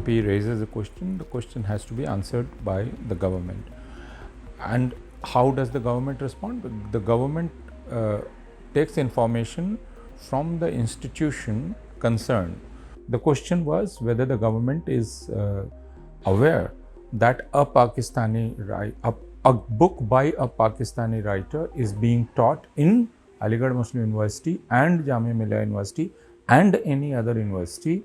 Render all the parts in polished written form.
Raises a question, the question has to be answered by the government. And how does the government respond? The government takes information from the institution concerned. The question was whether the government is aware that a book by a Pakistani writer is being taught in Aligarh Muslim University and Jamia Millia University and any other university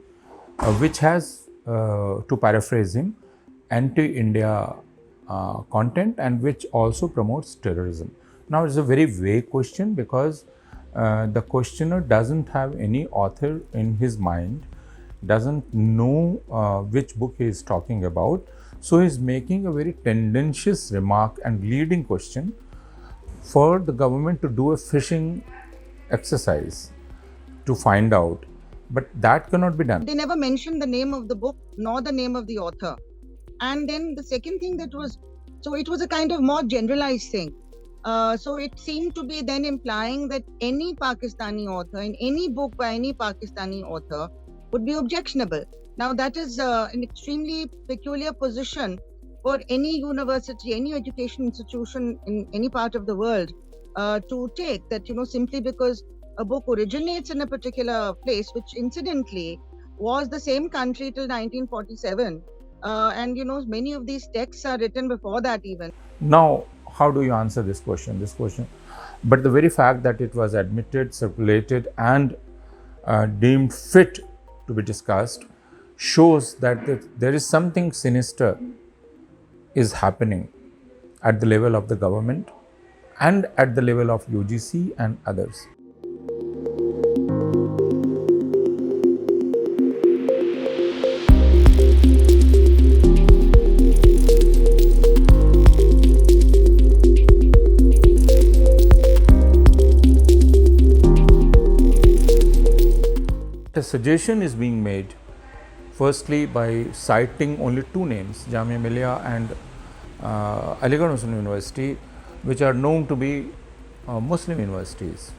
which has, to paraphrase him, anti-India content and which also promotes terrorism. Now, it's a very vague question because the questioner doesn't have any author in his mind, doesn't know which book he is talking about. So, he is making a very tendentious remark and leading question for the government to do a fishing exercise to find out. But that cannot be done. They never mentioned the name of the book nor the name of the author. And then the second thing that was, so it was a kind of more generalized thing. So it seemed to be then implying that any Pakistani author in any book by any Pakistani author would be objectionable. Now that is an extremely peculiar position for any university, any education institution in any part of the world to take, that, simply because a book originates in a particular place, which incidentally was the same country till 1947. And many of these texts are written before that even. Now, how do you answer this question? But the very fact that it was admitted, circulated and deemed fit to be discussed shows that there is something sinister is happening at the level of the government and at the level of UGC and others. A suggestion is being made, firstly by citing only two names, Jamia Millia and Aligarh Muslim University, which are known to be Muslim universities.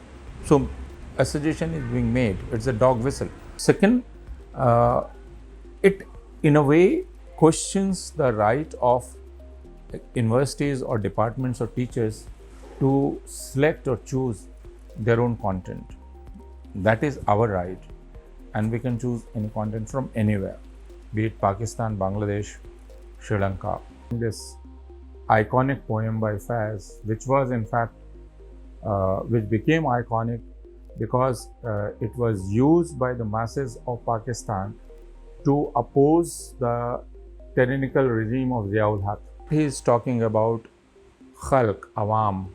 So a suggestion is being made, it's a dog whistle. Second, it in a way questions the right of universities or departments or teachers to select or choose their own content. That is our right. And we can choose any content from anywhere, be it Pakistan, Bangladesh, Sri Lanka. This iconic poem by Faiz, which was in fact, which became iconic because it was used by the masses of Pakistan to oppose the tyrannical regime of Ziaul Haq. He is talking about Khalq, Awam,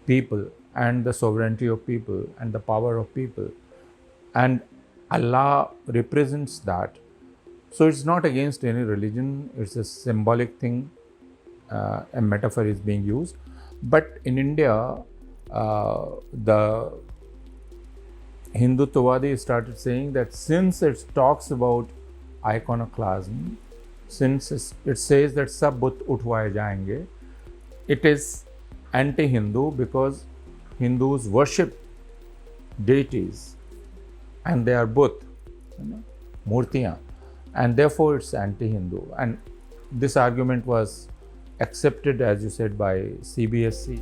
people and the sovereignty of people and the power of people. And Allah represents that. So it's not against any religion, it's a symbolic thing, a metaphor is being used. But in India, the Hindutwadi started saying that since it talks about iconoclasm, since it says that sab but uthwaye jayenge, it is anti-Hindu because Hindus worship deities and they are both murtiyan, and therefore it's anti-Hindu. And this argument was accepted, as you said, by CBSE.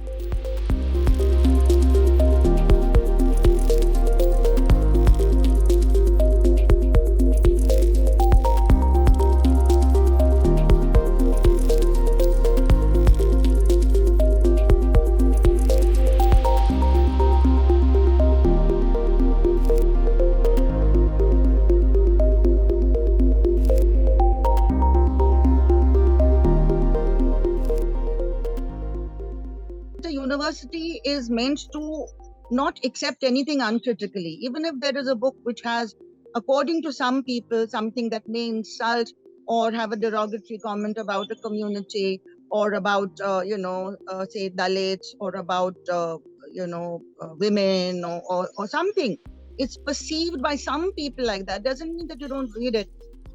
university is meant to not accept anything uncritically. Even if there is a book which has, according to some people, something that may insult or have a derogatory comment about a community or about, say Dalits or about, women or something. It's perceived by some people like that. Doesn't mean that you don't read it.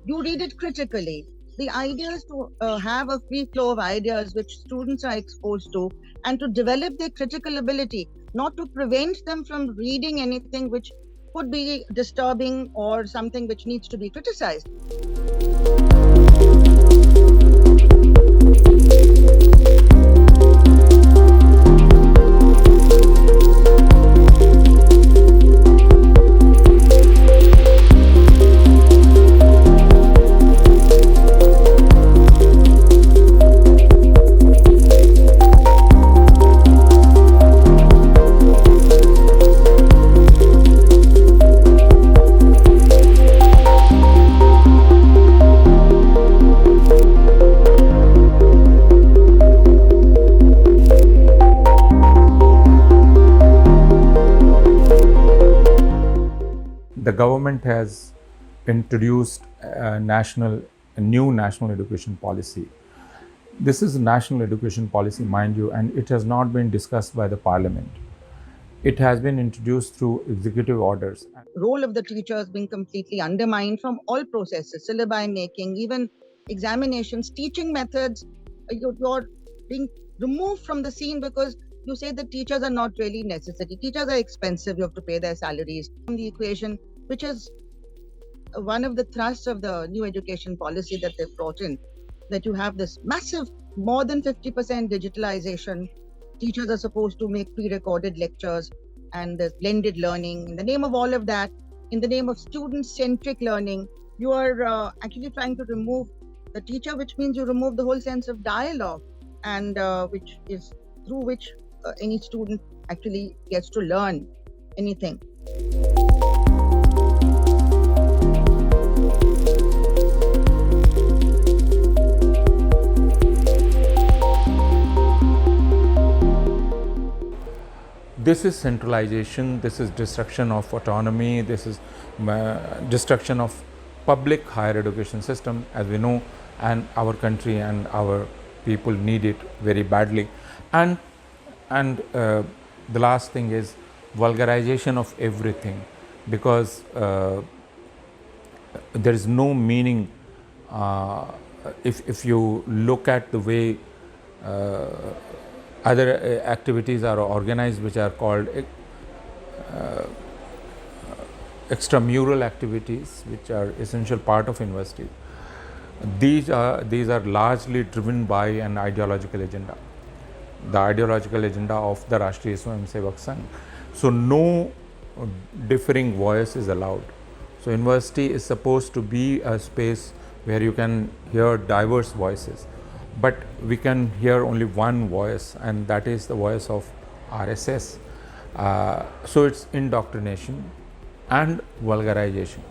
You read it critically. The idea is to have a free flow of ideas which students are exposed to and to develop their critical ability, not to prevent them from reading anything which could be disturbing or something which needs to be criticized. The government has introduced a new national education policy. This is a national education policy, mind you, and it has not been discussed by the parliament. It has been introduced through executive orders. Role of the teacher is being completely undermined from all processes, syllabi making, even examinations, teaching methods. You're being removed from the scene because you say that teachers are not really necessary. Teachers are expensive. You have to pay their salaries. From the equation, which is one of the thrusts of the new education policy that they've brought in, that you have this massive, more than 50% digitalization. Teachers are supposed to make pre-recorded lectures and there's blended learning. In the name of all of that, in the name of student-centric learning, you are actually trying to remove the teacher, which means you remove the whole sense of dialogue, and which is through which any student actually gets to learn anything. This is centralization, this is destruction of autonomy, this is destruction of public higher education system, as we know, and our country and our people need it very badly. And the last thing is vulgarization of everything, because there is no meaning if you look at the way other activities are organized, which are called extramural activities, which are essential part of university. These are largely driven by an ideological agenda, the ideological agenda of the Rashtriya Swayamsevak Sangh. So no differing voice is allowed. So university is supposed to be a space where you can hear diverse voices, but we can hear only one voice, and that is the voice of RSS. So it's indoctrination and vulgarization.